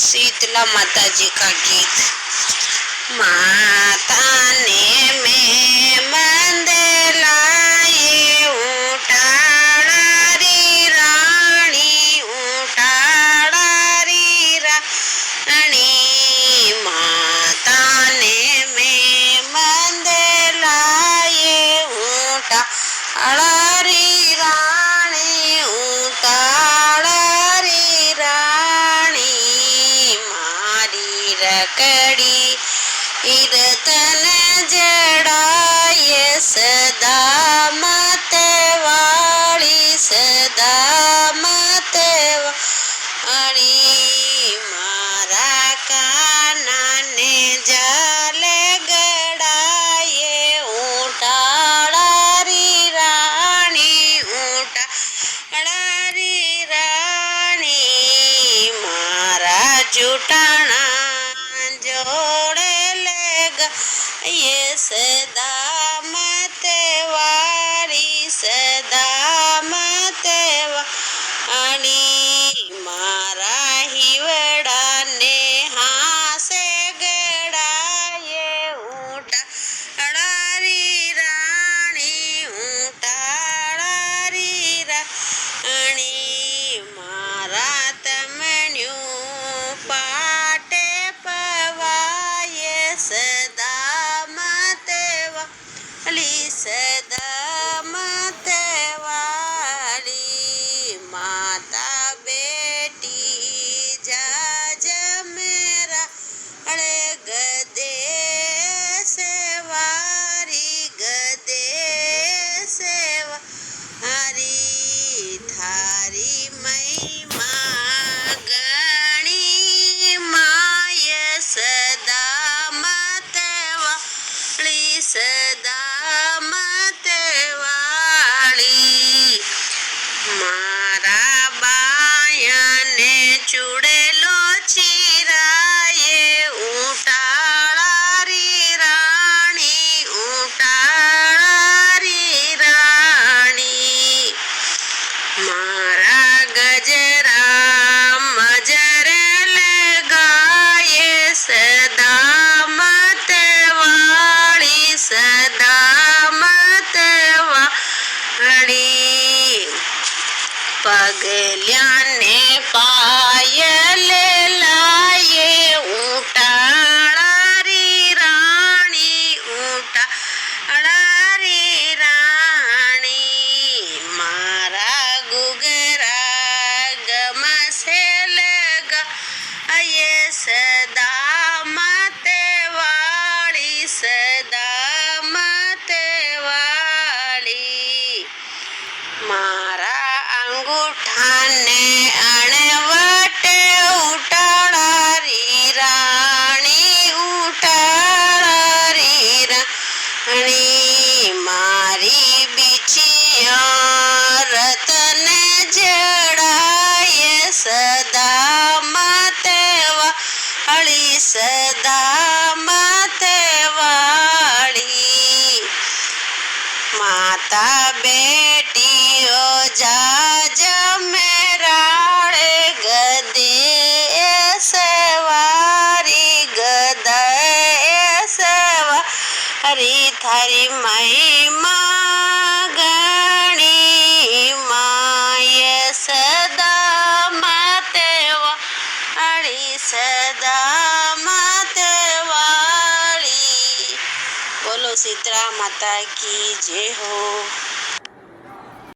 शीतला माता जी का गीत। माता ने मैं मंदिर लाए उठाड़ा री रानी, उठाड़ा री रानी। माता ने मैं मंदिर लाए उठाड़ा री रानी, उठाड़ा री रानी। मारी रकड़ी इरतन जड़ाए सदा मत वाली, सदा मत वाली। मारा काना ने जाल गड़ाए उठाड़ा री रानी, उठाड़ा री रानी। मारा जुटाना जोड़े लेगा ये सदा मत वाली, सदा मत वाली। मारा हिवड़ा ने हासे गड़ाए उठाड़ा री रानी, उठाड़ा री रानी। मारा तमन्यू पाटे पवाए सदा मत वाली, सदा मत वाली। माता बेटी जाज मेरा अड़े गदे सेवारी, गदे सेवारी। थारी महिमा गणी माय सदा मत वाली, सदा मत वाली। मारा बायने चुड़ेलो चिराए उठाड़ा री रानी, उठाड़ा री रानी। मारा गजरा मजर लगाए सदा मत वाली, सदा मत वाली। पगल्या ने पायल लाए उठाड़ा री रानी, उठाड़ा री रानी। मारा गुगरा गम से लगा ये सदा मत वाली, सदा मत वाली। मारा अंगूठा ने अणवट उठाड़ा री रानी, उठाड़ा री रानी। मारी बिछिया रतन जड़ाए सदा मत वाली, सदा मत वाली। माता बेटी ओ जाज मेरा गदे सवारी, गदे सवारी। थारी महिमा गणी माय सदा मत वाली, सदा मत वाली। बोलो शीतला माता की जय हो।